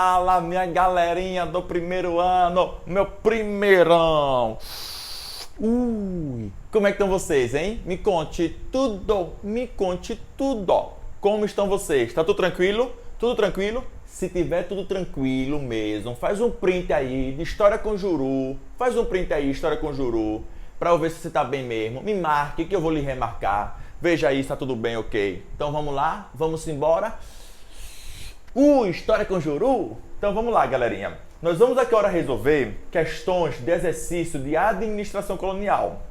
Fala, minha galerinha do primeiro ano, meu primeirão. Como é que estão vocês, hein? Me conte tudo, me conte tudo. Como estão vocês? Tá tudo tranquilo? Tudo tranquilo? Se tiver tudo tranquilo mesmo, faz um print aí de História com Juru. Faz um print aí, História com Juru, pra eu ver se você tá bem mesmo. Me marque que eu vou lhe remarcar. Veja aí se tá tudo bem, ok? Então vamos lá, vamos embora. História com Juru? Então vamos lá, galerinha. Nós vamos aqui agora resolver questões de exercício de administração colonial.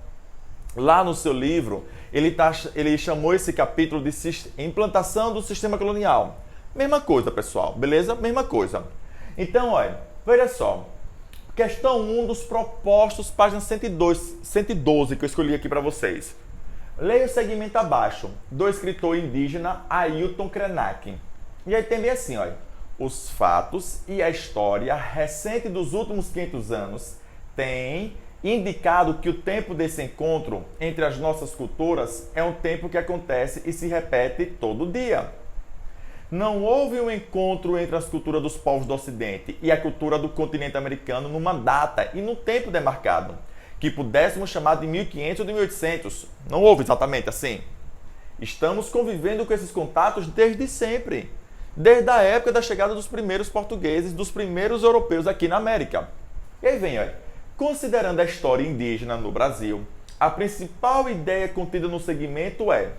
Lá no seu livro, ele chamou esse capítulo de implantação do sistema colonial. Mesma coisa, pessoal, beleza? Mesma coisa. Então, olha, veja só. Questão 1 dos propostos, página 112, que eu escolhi aqui para vocês. Leia o segmento abaixo, do escritor indígena Ailton Krenak. E aí tem bem assim, olha. Os fatos e a história recente dos últimos 500 anos têm indicado que o tempo desse encontro entre as nossas culturas é um tempo que acontece e se repete todo dia. Não houve um encontro entre as culturas dos povos do Ocidente e a cultura do continente americano numa data e num tempo demarcado, que pudéssemos chamar de 1500 ou de 1800. Não houve exatamente assim. Estamos convivendo com esses contatos desde sempre, desde a época da chegada dos primeiros portugueses, dos primeiros europeus aqui na América. E aí vem, olha, considerando a história indígena no Brasil, a principal ideia contida no segmento é...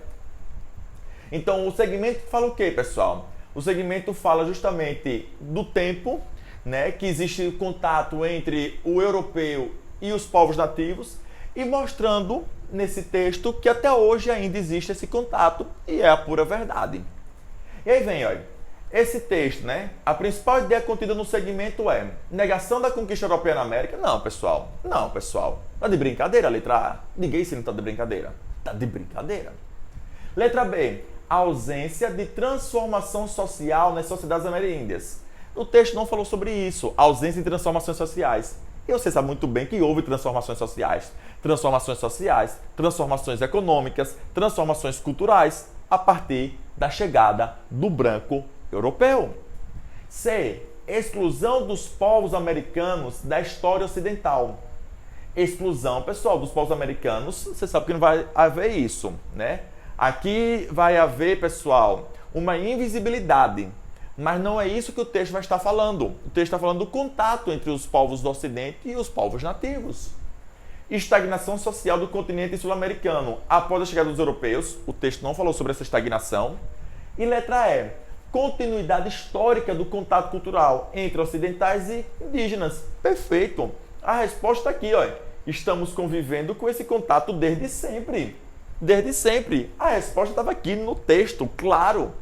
Então, o segmento fala o quê, pessoal? O segmento fala justamente do tempo, né, que existe contato entre o europeu e os povos nativos, e mostrando nesse texto que até hoje ainda existe esse contato, e é a pura verdade. E aí vem, olha, esse texto, né, a principal ideia contida no segmento é negação da conquista europeia na América? Não, pessoal. Não, pessoal. Tá de brincadeira, letra A? Ninguém se não tá de brincadeira. Tá de brincadeira. Letra B. Ausência de transformação social nas sociedades ameríndias. O texto não falou sobre isso, ausência de transformações sociais. E você sabe muito bem que houve transformações sociais. Transformações sociais, transformações econômicas, transformações culturais, a partir da chegada do branco europeu. C. Exclusão dos povos americanos da história ocidental. Exclusão, pessoal, dos povos americanos, você sabe que não vai haver isso, né? Aqui vai haver, pessoal, uma invisibilidade, mas não é isso que o texto vai estar falando. O texto está falando do contato entre os povos do Ocidente e os povos nativos. Estagnação social do continente sul-americano após a chegada dos europeus. O texto não falou sobre essa estagnação. E letra E. Continuidade histórica do contato cultural entre ocidentais e indígenas. Perfeito. A resposta aqui, ó. Estamos convivendo com esse contato desde sempre. Desde sempre. A resposta estava aqui no texto, claro.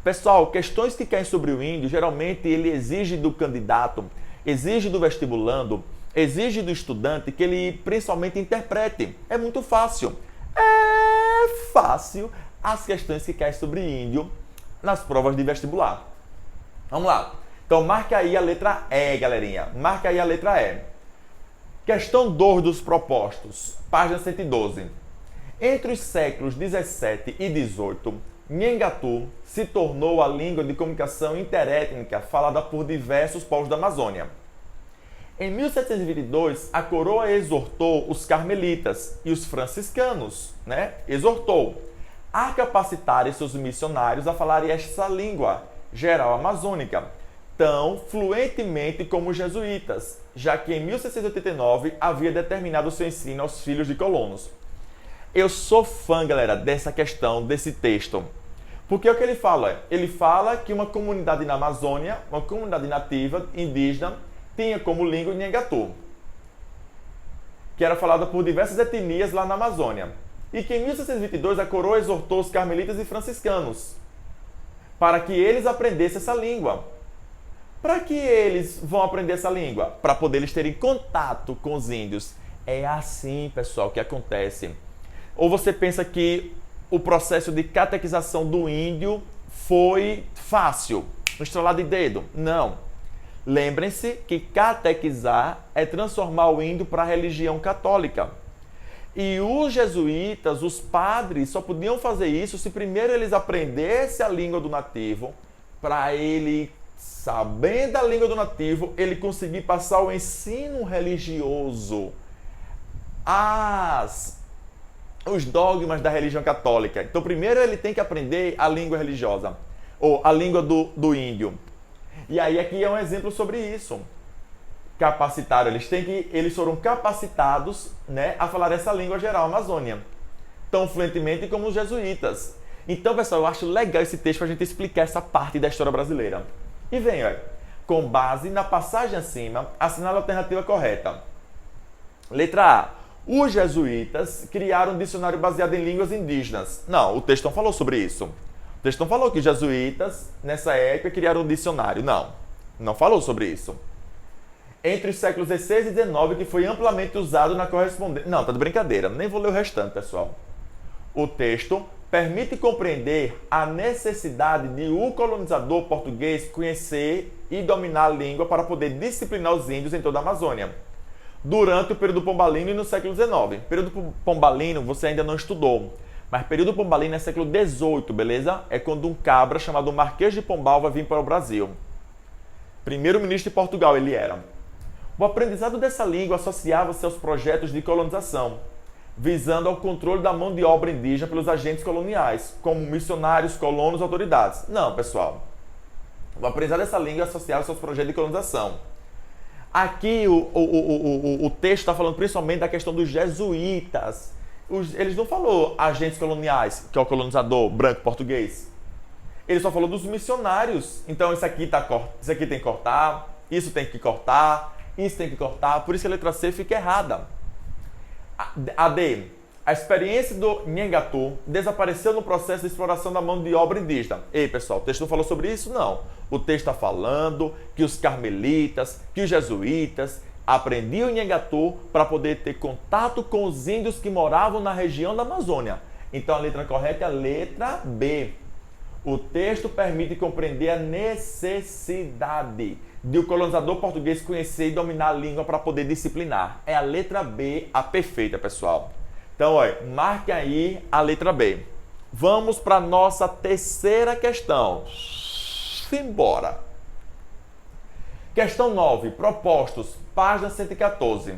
Pessoal, questões que caem sobre o índio, geralmente ele exige do candidato, exige do vestibulando, exige do estudante que ele principalmente interprete. É muito fácil. É fácil as questões que caem sobre índio nas provas de vestibular. Vamos lá. Então, marca aí a letra E, galerinha. Marca aí a letra E. Questão 2 dos propostos, página 112. Entre os séculos 17 e 18, Nhengatu se tornou a língua de comunicação interétnica falada por diversos povos da Amazônia. Em 1722, a coroa exortou os carmelitas e os franciscanos, exortou a capacitarem seus missionários a falarem essa língua geral amazônica, tão fluentemente como os jesuítas, já que em 1789 havia determinado o seu ensino aos filhos de colonos. Eu sou fã, galera, dessa questão, desse texto. Porque o que ele fala? Ele fala que uma comunidade na Amazônia, uma comunidade nativa, indígena, tinha como língua o Nhengatu, que era falada por diversas etnias lá na Amazônia. E que em 1722 a coroa exortou os carmelitas e franciscanos para que eles aprendessem essa língua. Para que eles vão aprender essa língua? Para poder eles terem contato com os índios. É assim, pessoal, que acontece. Ou você pensa que o processo de catequização do índio foi fácil, no estralar de dedo? Não. Lembrem-se que catequizar é transformar o índio para a religião católica. E os jesuítas, os padres, só podiam fazer isso se primeiro eles aprendessem a língua do nativo, para ele, sabendo a língua do nativo, ele conseguir passar o ensino religioso, os dogmas da religião católica. Então, primeiro ele tem que aprender a língua religiosa, ou a língua do índio. E aí aqui é um exemplo sobre isso. Capacitaram, eles foram capacitados, né, a falar essa língua geral amazônia, tão fluentemente como os jesuítas. Então, pessoal, eu acho legal esse texto para a gente explicar essa parte da história brasileira. E vem, olha, com base na passagem acima, assinale a alternativa correta. Letra A. Os jesuítas criaram um dicionário baseado em línguas indígenas. Não, o texto não falou sobre isso. O texto não falou que os jesuítas, nessa época, criaram um dicionário. Não falou sobre isso. Entre os séculos XVI e XIX, que foi amplamente usado na correspondência... Não, tá de brincadeira. Nem vou ler o restante, pessoal. O texto permite compreender a necessidade de o colonizador português conhecer e dominar a língua para poder disciplinar os índios em toda a Amazônia, durante o período pombalino e no século XIX. Período pombalino você ainda não estudou, mas período pombalino é século XVIII, beleza? É quando um cabra chamado Marquês de Pombal vai vir para o Brasil. Primeiro-ministro de Portugal ele era. O aprendizado dessa língua associava-se aos projetos de colonização, visando ao controle da mão de obra indígena pelos agentes coloniais, como missionários, colonos, autoridades. Não, pessoal. O aprendizado dessa língua associava-se aos projetos de colonização. Aqui o texto está falando principalmente da questão dos jesuítas. Eles não falou agentes coloniais, que é o colonizador branco português. Ele só falou dos missionários. Então isso aqui tem que cortar, isso tem que cortar, isso tem que cortar. Por isso que a letra C fica errada. A D. A experiência do Nhengatu desapareceu no processo de exploração da mão de obra indígena. Ei, pessoal, o texto não falou sobre isso, não. O texto está falando que os carmelitas, que os jesuítas aprendiam Nhengatu para poder ter contato com os índios que moravam na região da Amazônia. Então a letra correta é a letra B. O texto permite compreender a necessidade de o colonizador português conhecer e dominar a língua para poder disciplinar. É a letra B, a perfeita, pessoal. Então, olha, marque aí a letra B. Vamos para a nossa terceira questão. Simbora! Questão 9, propostos, página 114.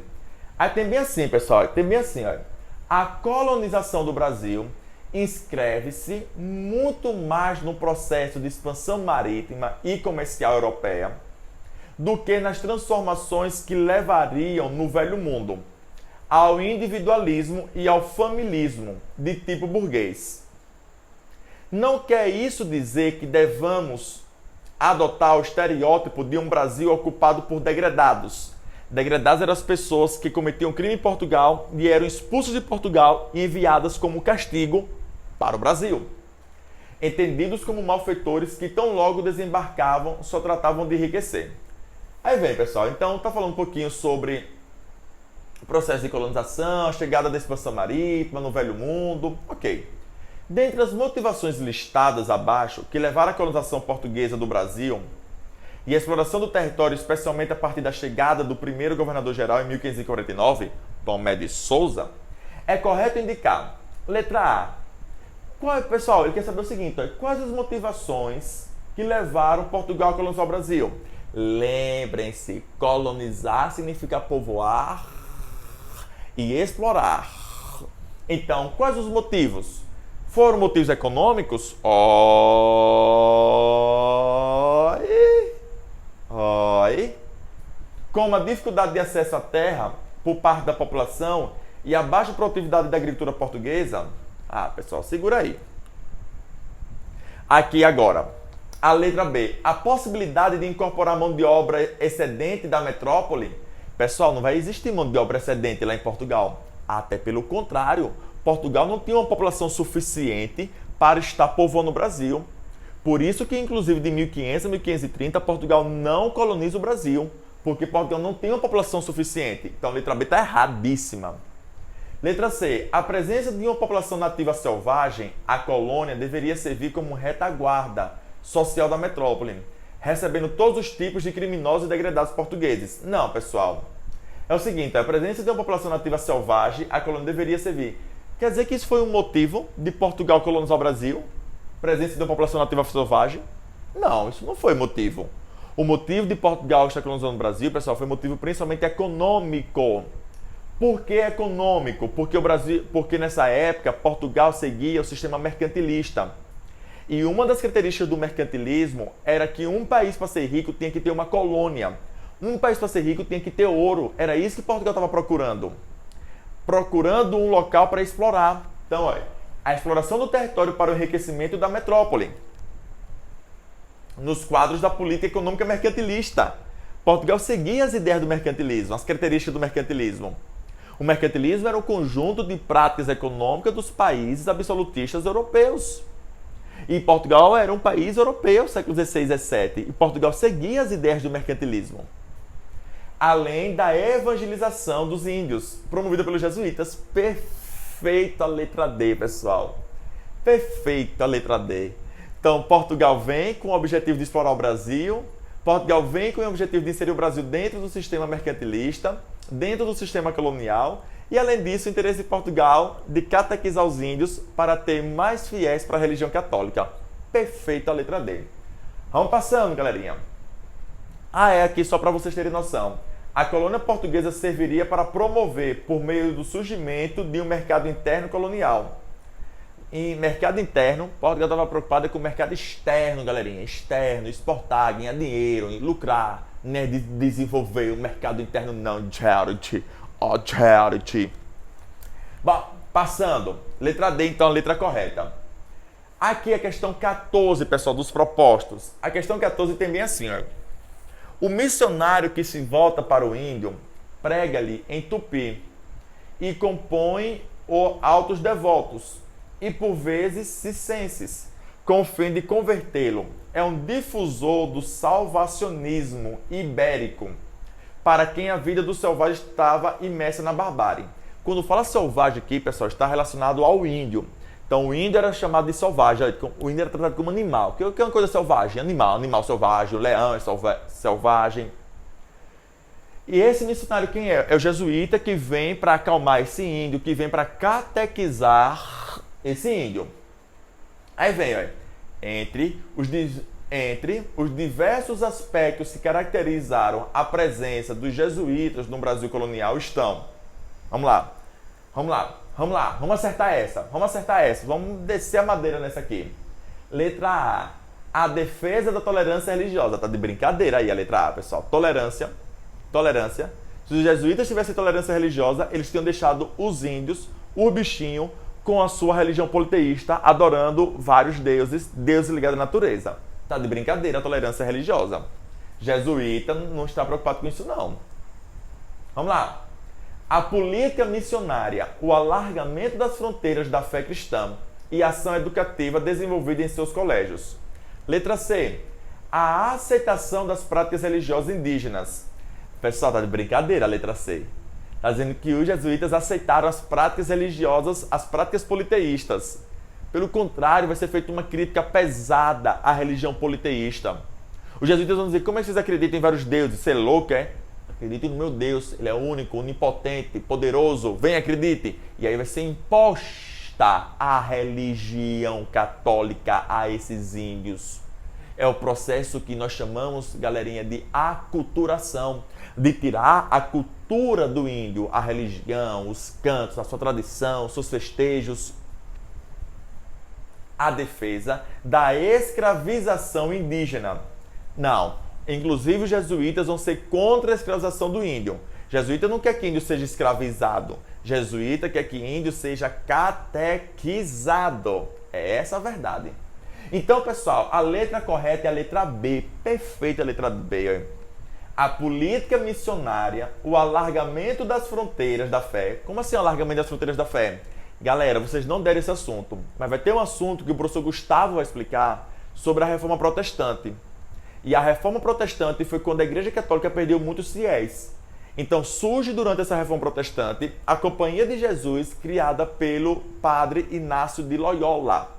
Aí tem bem assim, pessoal, tem bem assim, olha. A colonização do Brasil inscreve-se muito mais no processo de expansão marítima e comercial europeia do que nas transformações que levariam no Velho Mundo ao individualismo e ao familismo de tipo burguês. Não quer isso dizer que devamos adotar o estereótipo de um Brasil ocupado por degradados. Degradados eram as pessoas que cometiam crime em Portugal e eram expulsas de Portugal e enviadas como castigo para o Brasil. Entendidos como malfeitores que tão logo desembarcavam, só tratavam de enriquecer. Aí vem, pessoal, então está falando um pouquinho sobre o processo de colonização, a chegada da expansão marítima no Velho Mundo, ok. Dentre as motivações listadas abaixo, que levaram à colonização portuguesa do Brasil e a exploração do território, especialmente a partir da chegada do primeiro governador-geral em 1549, Tomé de Souza, é correto indicar, letra A. Pessoal, ele quer saber o seguinte, quais as motivações que levaram Portugal a colonizar o Brasil? Lembrem-se, colonizar significa povoar e explorar. Então, quais os motivos? Foram motivos econômicos? Como a dificuldade de acesso à terra por parte da população e a baixa produtividade da agricultura portuguesa? Pessoal, segura aí. Aqui agora, a letra B. A possibilidade de incorporar mão de obra excedente da metrópole? Pessoal, não vai existir mão de obra excedente lá em Portugal. Até pelo contrário, Portugal não tinha uma população suficiente para estar povoando o Brasil. Por isso que, inclusive, de 1500 a 1530, Portugal não coloniza o Brasil, porque Portugal não tem uma população suficiente. Então, a letra B está erradíssima. Letra C. A presença de uma população nativa selvagem, a colônia deveria servir como retaguarda social da metrópole, recebendo todos os tipos de criminosos e degradados portugueses. Não, pessoal. É o seguinte, a presença de uma população nativa selvagem, a colônia deveria servir. Quer dizer que isso foi um motivo de Portugal colonizar o Brasil? Presença de uma população nativa selvagem? Não, isso não foi motivo. O motivo de Portugal estar colonizando o Brasil, pessoal, foi motivo principalmente econômico. Por que econômico? Porque nessa época Portugal seguia o sistema mercantilista. E uma das características do mercantilismo era que um país, para ser rico, tinha que ter uma colônia. Um país, para ser rico, tinha que ter ouro. Era isso que Portugal estava procurando. Procurando um local para explorar. Então, olha, a exploração do território para o enriquecimento da metrópole. Nos quadros da política econômica mercantilista. Portugal seguia as ideias do mercantilismo, as características do mercantilismo. O mercantilismo era o conjunto de práticas econômicas dos países absolutistas europeus. E Portugal era um país europeu, século XVI e XVII. E Portugal seguia as ideias do mercantilismo. Além da evangelização dos índios, promovida pelos jesuítas. Perfeita letra D, pessoal. Perfeita letra D. Então, Portugal vem com o objetivo de explorar o Brasil. Portugal vem com o objetivo de inserir o Brasil dentro do sistema mercantilista, dentro do sistema colonial. E, além disso, o interesse de Portugal de catequizar os índios para ter mais fiéis para a religião católica. Perfeita a letra D. Vamos passando, galerinha. Aqui só para vocês terem noção. A colônia portuguesa serviria para promover, por meio do surgimento de um mercado interno colonial. Em mercado interno, Portugal estava preocupada com o mercado externo, galerinha. Externo, exportar, ganhar dinheiro, lucrar. Não é de desenvolver o mercado interno, não. Charity. Charity. Bom, passando. Letra D, então, a letra correta. Aqui a questão 14, pessoal, dos propostos. A questão 14 tem bem assim, ó. O missionário que se volta para o índio prega-lhe em tupi e compõe altos devotos e, por vezes, cicenses, com o fim de convertê-lo. É um difusor do salvacionismo ibérico, para quem a vida do selvagem estava imersa na barbárie. Quando fala selvagem aqui, pessoal, está relacionado ao índio. Então, o índio era chamado de selvagem. O índio era tratado como animal. O que é uma coisa selvagem? Animal selvagem. O leão é selvagem. E esse missionário quem é? É o jesuíta que vem para acalmar esse índio, que vem para catequizar esse índio. Aí vem, ó, entre os diversos aspectos que caracterizaram a presença dos jesuítas no Brasil colonial estão... Vamos lá, vamos acertar essa, vamos descer a madeira nessa aqui. Letra A defesa da tolerância religiosa. Tá de brincadeira aí a letra A, pessoal. Tolerância. Se os jesuítas tivessem tolerância religiosa, eles tinham deixado os índios, o bichinho, com a sua religião politeísta, adorando vários deuses ligados à natureza. Tá de brincadeira a tolerância religiosa. Jesuíta não está preocupado com isso, não. Vamos lá. A política missionária, o alargamento das fronteiras da fé cristã e a ação educativa desenvolvida em seus colégios. Letra C. A aceitação das práticas religiosas indígenas. Pessoal, tá de brincadeira a letra C. Está dizendo que os jesuítas aceitaram as práticas religiosas, as práticas politeístas. Pelo contrário, vai ser feita uma crítica pesada à religião politeísta. Os jesuítas vão dizer, como é que vocês acreditam em vários deuses? Você é louco, é? Acreditem no meu Deus, ele é único, onipotente, poderoso, vem, acredite. E aí vai ser imposta a religião católica a esses índios. É o processo que nós chamamos, galerinha, de aculturação, de tirar a cultura do índio, a religião, os cantos, a sua tradição, os seus festejos. A defesa da escravização indígena. Não. Inclusive, os jesuítas vão ser contra a escravização do índio. Jesuíta não quer que índio seja escravizado. Jesuíta quer que índio seja catequizado. É essa a verdade. Então, pessoal, a letra correta é a letra B. Perfeita a letra B. A política missionária, o alargamento das fronteiras da fé. Como assim o alargamento das fronteiras da fé? Galera, vocês não deram esse assunto, mas vai ter um assunto que o professor Gustavo vai explicar sobre a Reforma Protestante. E a Reforma Protestante foi quando a Igreja Católica perdeu muitos fiéis. Então surge durante essa Reforma Protestante a Companhia de Jesus, criada pelo Padre Inácio de Loyola.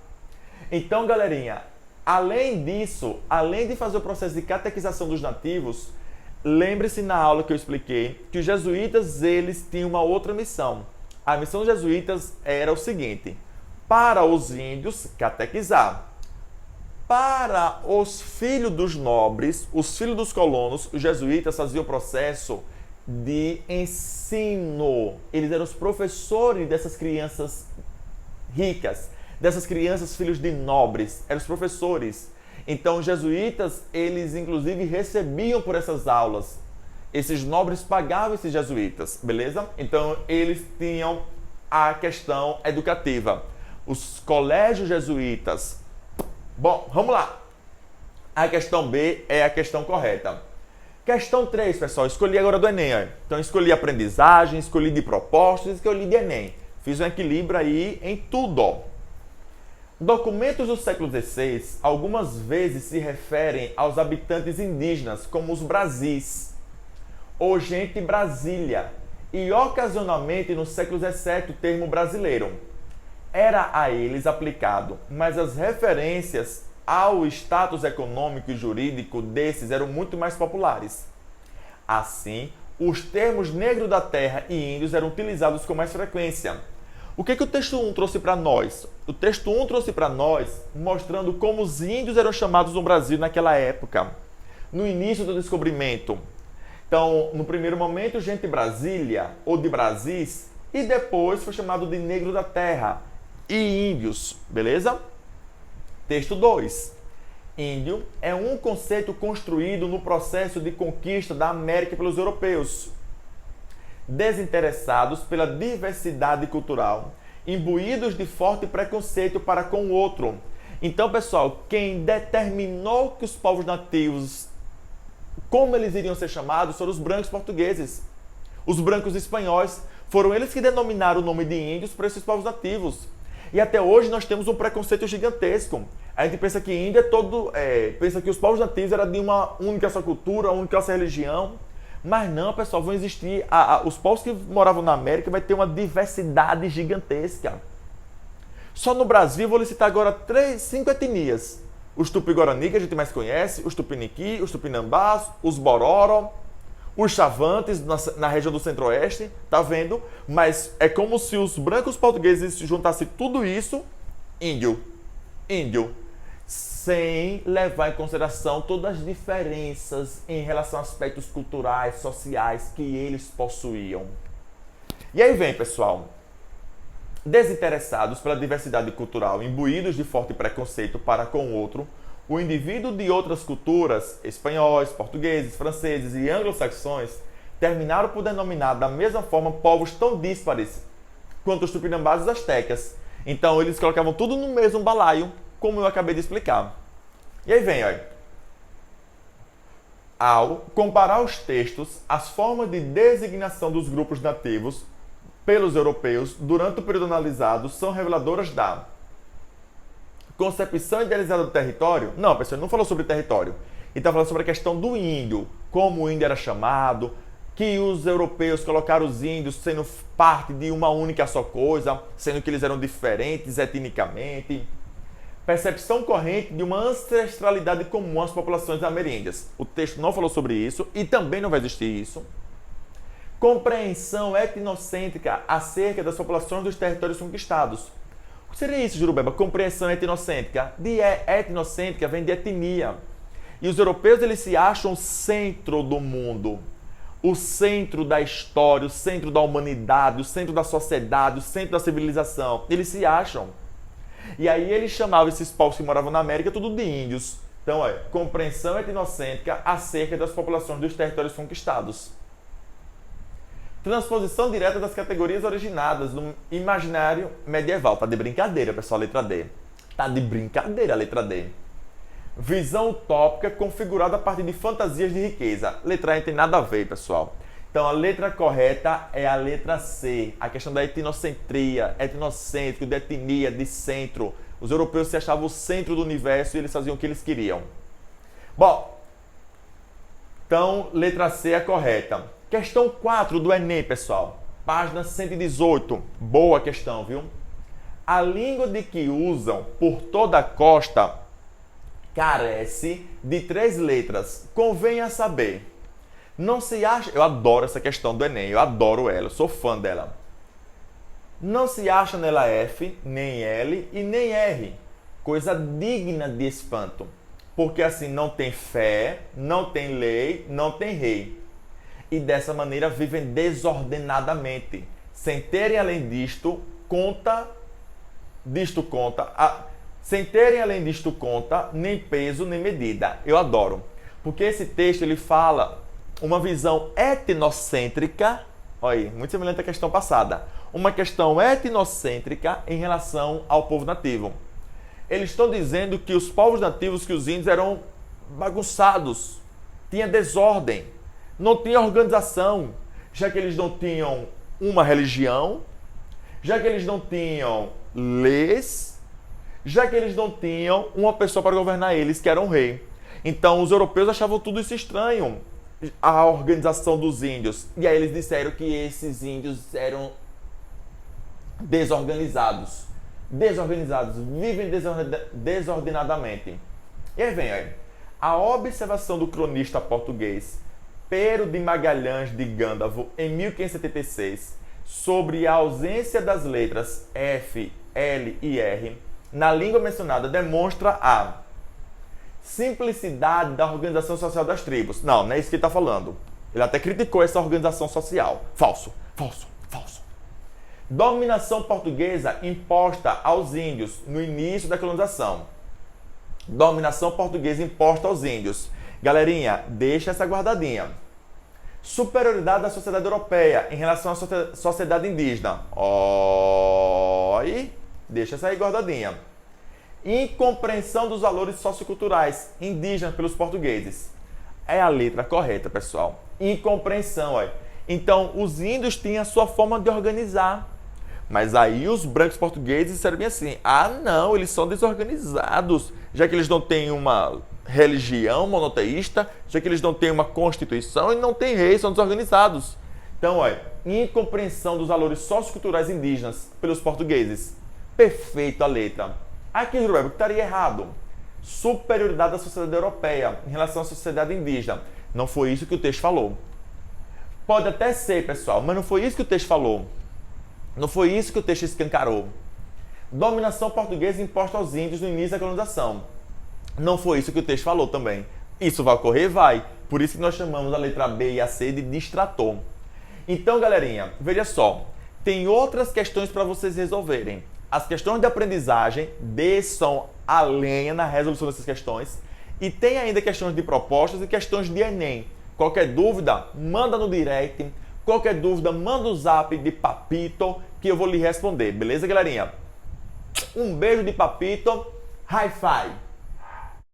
Então, galerinha, além disso, além de fazer o processo de catequização dos nativos, lembre-se na aula que eu expliquei que os jesuítas, eles tinham uma outra missão. A missão dos jesuítas era o seguinte: para os índios, catequizar. Para os filhos dos nobres, os filhos dos colonos, os jesuítas faziam o processo de ensino. Eles eram os professores dessas crianças ricas, dessas crianças filhos de nobres, eram os professores. Então, os jesuítas, eles inclusive recebiam por essas aulas. Esses nobres pagavam esses jesuítas, beleza? Então, eles tinham a questão educativa. Os colégios jesuítas. Bom, vamos lá. A questão B é a questão correta. Questão 3, pessoal. Escolhi agora do Enem. Ó. Então, escolhi aprendizagem, escolhi de propostas, escolhi de Enem. Fiz um equilíbrio aí em tudo. Ó. Documentos do século XVI algumas vezes se referem aos habitantes indígenas como os Brasis, ou gente Brasília, e ocasionalmente no século XVII o termo brasileiro. Era a eles aplicado, mas as referências ao status econômico e jurídico desses eram muito mais populares. Assim, os termos negro da terra e índios eram utilizados com mais frequência. O que o texto 1 trouxe para nós? O texto 1 trouxe para nós mostrando como os índios eram chamados no Brasil naquela época, no início do descobrimento. Então, no primeiro momento, gente Brasília ou de Brasis, e depois foi chamado de negro da terra e índios, beleza? Texto 2. Índio é um conceito construído no processo de conquista da América pelos europeus, desinteressados pela diversidade cultural, imbuídos de forte preconceito para com o outro. Então, pessoal, quem determinou que os povos nativos, como eles iriam ser chamados, foram os brancos portugueses. Os brancos espanhóis, foram eles que denominaram o nome de índios para esses povos nativos. E até hoje nós temos um preconceito gigantesco. A gente pensa que índio é todo... pensa que os povos nativos eram de uma única só cultura, uma única só religião. Mas não, pessoal, vão existir... os povos que moravam na América vai ter uma diversidade gigantesca. Só no Brasil, vou citar agora 5 etnias. Os Tupi-Guarani, que a gente mais conhece, os Tupiniqui, os Tupinambás, os Bororo, os Chavantes, na região do Centro-Oeste, tá vendo? Mas é como se os brancos portugueses juntassem tudo isso, índio, sem levar em consideração todas as diferenças em relação a aspectos culturais, sociais que eles possuíam. E aí vem, pessoal, desinteressados pela diversidade cultural, imbuídos de forte preconceito para com o outro, o indivíduo de outras culturas, espanhóis, portugueses, franceses e anglo-saxões, terminaram por denominar da mesma forma povos tão díspares quanto os tupinambás e os astecas. Então eles colocavam tudo no mesmo balaio, como eu acabei de explicar. E aí vem, olha. Ao comparar os textos, as formas de designação dos grupos nativos pelos europeus durante o período analisado são reveladoras da concepção idealizada do território. Não, pessoal, ele não falou sobre território. Ele está falando sobre a questão do índio, como o índio era chamado, que os europeus colocaram os índios sendo parte de uma única só coisa, sendo que eles eram diferentes etnicamente. Percepção corrente de uma ancestralidade comum às populações ameríndias. O texto não falou sobre isso e também não vai existir isso. Compreensão etnocêntrica acerca das populações dos territórios conquistados. O que seria isso, Jurubeba? Compreensão etnocêntrica? De etnocêntrica vem de etnia. E os europeus, eles se acham o centro do mundo, o centro da história, o centro da humanidade, o centro da sociedade, o centro da civilização. Eles se acham. E aí eles chamavam esses povos que moravam na América tudo de índios. Então, compreensão etnocêntrica acerca das populações dos territórios conquistados. Transposição direta das categorias originadas no imaginário medieval. Tá de brincadeira, pessoal, a letra D. Tá de brincadeira a letra D. Visão utópica configurada a partir de fantasias de riqueza. Letra E não tem nada a ver, pessoal. Então, a letra correta é a letra C. A questão da etnocentria, etnocêntrico, de etnia, de centro. Os europeus se achavam o centro do universo e eles faziam o que eles queriam. Bom, então, letra C é a correta. Questão 4 do Enem, pessoal. Página 118. Boa questão, viu? A língua de que usam por toda a costa carece de 3 letras. Convenha saber. Não se acha... Eu adoro essa questão do Enem, eu adoro ela, eu sou fã dela. Não se acha nela F, nem L e nem R. Coisa digna de espanto. Porque assim não tem fé, não tem lei, não tem rei. E dessa maneira vivem desordenadamente, sem terem além disto sem terem além disto conta, nem peso, nem medida. Eu adoro. Porque esse texto ele fala uma visão etnocêntrica, olha aí, muito semelhante à questão passada, uma questão etnocêntrica em relação ao povo nativo. Eles estão dizendo que os povos nativos, que os índios eram bagunçados, tinha desordem, não tinha organização, já que eles não tinham uma religião, já que eles não tinham leis, já que eles não tinham uma pessoa para governar eles, que era um rei. Então os europeus achavam tudo isso estranho, a organização dos índios. E aí eles disseram que esses índios eram desorganizados. Vivem desordenadamente. E aí vem aí, a observação do cronista português Pero de Magalhães de Gândavo, em 1576, sobre a ausência das letras F, L e R na língua mencionada demonstra a simplicidade da organização social das tribos. Não é isso que ele está falando. Ele até criticou essa organização social. Falso. Dominação portuguesa imposta aos índios no início da colonização. Dominação portuguesa imposta aos índios. Galerinha, deixa essa guardadinha. Superioridade da sociedade europeia em relação à sociedade indígena. Oi, deixa essa aí guardadinha. Incompreensão dos valores socioculturais indígenas pelos portugueses. É a letra correta, pessoal. Incompreensão, olha. Então, os índios tinham a sua forma de organizar. Mas aí os brancos portugueses disseram bem assim, ah não, eles são desorganizados, já que eles não têm uma religião monoteísta, já que eles não têm uma constituição e não têm rei, são desorganizados. Então, olha, incompreensão dos valores socioculturais indígenas pelos portugueses. Perfeito a letra. Aqui, Roberto, estaria errado. Superioridade da sociedade europeia em relação à sociedade indígena. Não foi isso que o texto falou. Pode até ser, pessoal, mas não foi isso que o texto falou. Não foi isso que o texto escancarou. Dominação portuguesa imposta aos índios no início da colonização. Não foi isso que o texto falou também. Isso vai ocorrer? Vai. Por isso que nós chamamos a letra B e a C de distrator. Então, galerinha, veja só. Tem outras questões para vocês resolverem. As questões de aprendizagem desçam a lenha na resolução dessas questões. E tem ainda questões de propostas e questões de Enem. Qualquer dúvida, manda no direct. Qualquer dúvida, manda o zap de Papito que eu vou lhe responder. Beleza, galerinha? Um beijo de Papito. High five!